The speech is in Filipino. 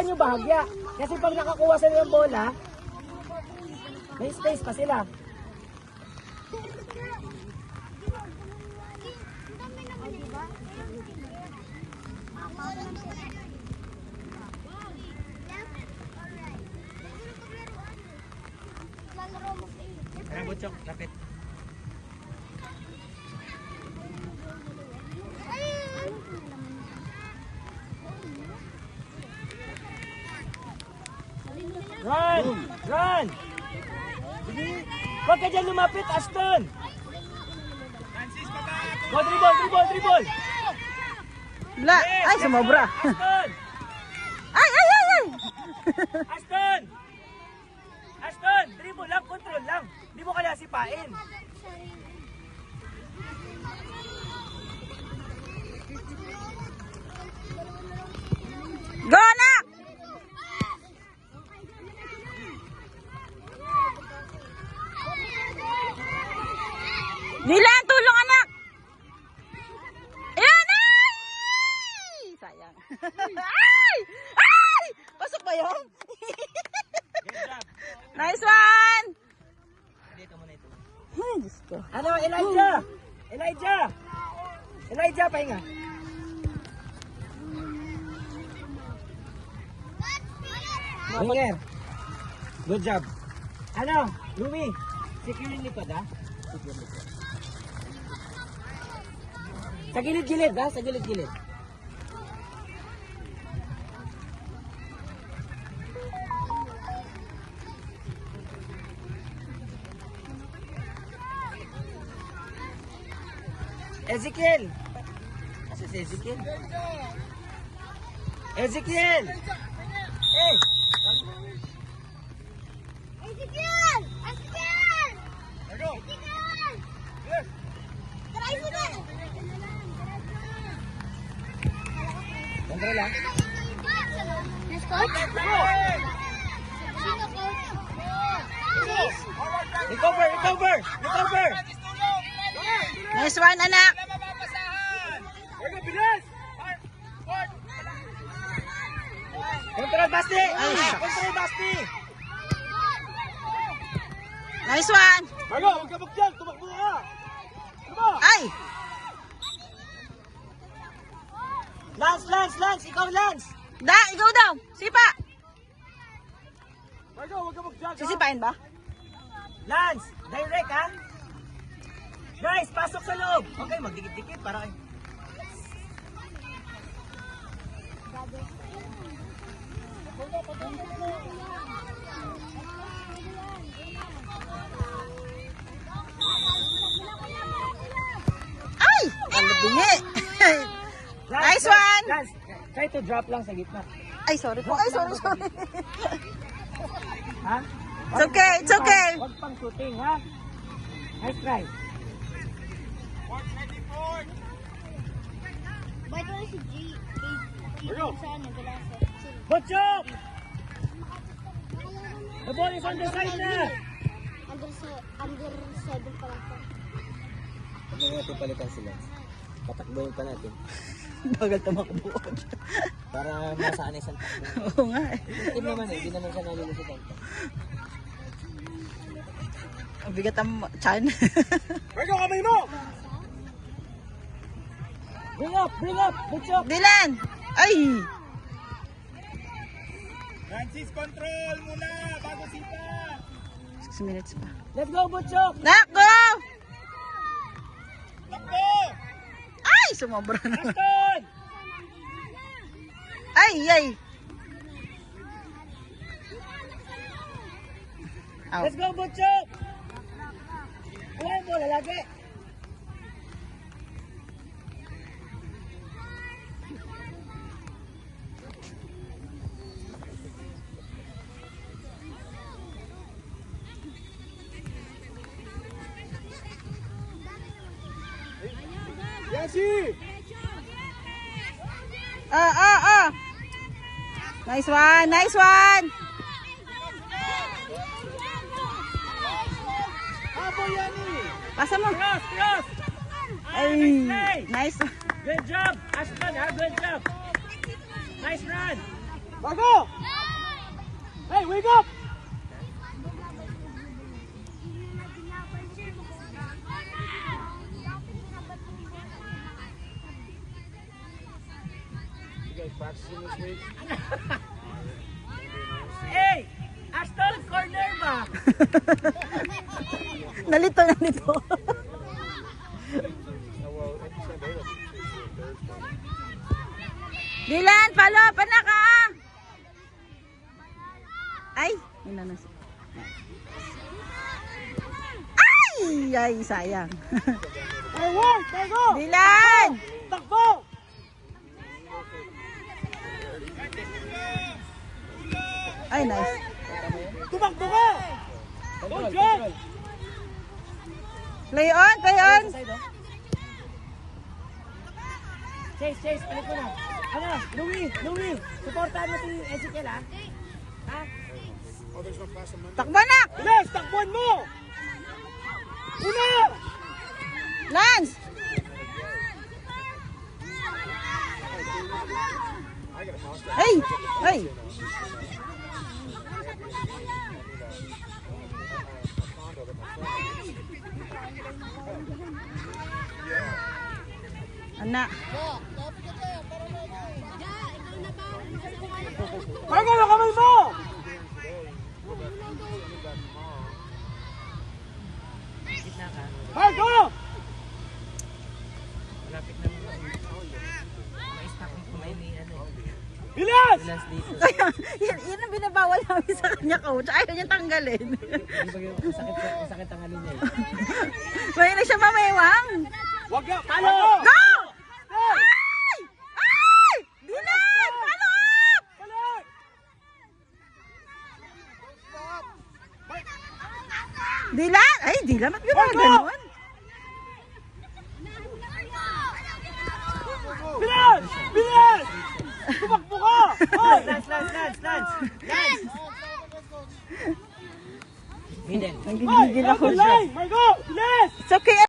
kita nyo bahagya. Kasi pag nakakuha sila yung bola, may space pa sila. Tara, Butchok, rapid. Run! Run! Sige! Huwag ka dyan lumapit, Ashton! Go, dribble, dribble, dribble! Wala. Ay, sumobra. Ashton! Ay, ay, ay, ay! Ashton! Ashton! Dribble lang, control lang. Hindi mo kaya sipain. Go, anak! Dilan, tulong anak! Ayan! Ay! Sayang. Ay! Ay! Pasok ba yun? Nice one! Dito mo na ito. Ay, Diyos ko. Ano, Elijah? Elijah! Elijah, pahinga. Winger. Good job. Ano, Lumi? Secure yung likod, ha? Secure likod. Sa gilid-gilid, ha? Sa gilid-gilid. Ezekiel! Asa si Ezekiel? Ezekiel! Eh! Ezekiel! Ezekiel! Ezekiel! Try mo na! Kontrol lang. Yes, coach? Sino, coach? Recover! Recover! Recover! Nice one, anak! Control Basti! Ay, Control Basti! Nice one! Margo, huwag ka magdyan! Tumakbo ka! Ay! Lance! Lance! Lance! Ikaw Lance! Da, ikaw daw! Sipa! Margo, huwag ka magdyan! Sisipain ba? Lance! Direct ha! Guys, pasok sa loob! Okay, magdikit-dikit para kayo. Ay! Ang bingi! Nice one! Lance, try to drop lang sa gitna. Ay, sorry po. Ay, sorry, sorry. Ha? It's okay, it's okay. Huwag pang shooting, ha? Nice try. By the way, si G. Saan nagulasa? Butchok! The ball is on the side na! Under 7 pa lang po. Huwag na natin palitan sila. Patakbuhin pa natin. Bagal tumakbo. Para masanay sa takbo. Oo nga eh. Team naman eh, hindi naman siya nalulusutan. Ang bigat ang chan. Margo, kamay mo! Bring up! Bring up! Butchok! Dylan! Ay! Francis, control muna bago sipa. 6 minutes pa. Let's go, Butchok! Nak, go! Takbo! Ay! Sumobra na. Ashton! Ay! Ay! Ow. Let's go, Butchok! Kuhain mo, lalaki! Yasi! Nice one! Nice one! Abo Yani! Pasa mo. Cross! Cross! Ay! Nice play! Nice. Good job! Ashton, ha? Good job! Nice run! Margo! Hey, wake up! You guys practicing this week? Hey! Ashton, corner ba? Nalito. Dylan, follow up na ka. Ay, inanas. Ay, sayang. Forward! Margo! Dylan! Takbo! Ay, nice. Tumakbo ka! Don't jump! Play on. Chase, palit mo na. Ano, Louie, supportahan mo si Ezekiel, ha? Ha? Takbo na. Bilis! Takbuhan mo! Una! Lance! Ay! Anak. Margo, yung kamay mo! Gitna ka. Margo! Malapit na mo. Ma-stop mo kumain ni ano. Bilis! Last dito. Kaya, yan ang binabawal namin sa kanya, coach. Ayaw niya tanggalin. Hindi ba yung sakit ang ano niya eh. May na siya mamewang. Wag ka! Palo! Go! Ay! Dylan! Follow up! Balik! Dylan! Ay, Dylan, ba't gano'n? Bilis! Bilis! Tumakbo ka! Hoy! Lance! Middle. Nagigigil ako siya. Margo! Bilis! It's okay.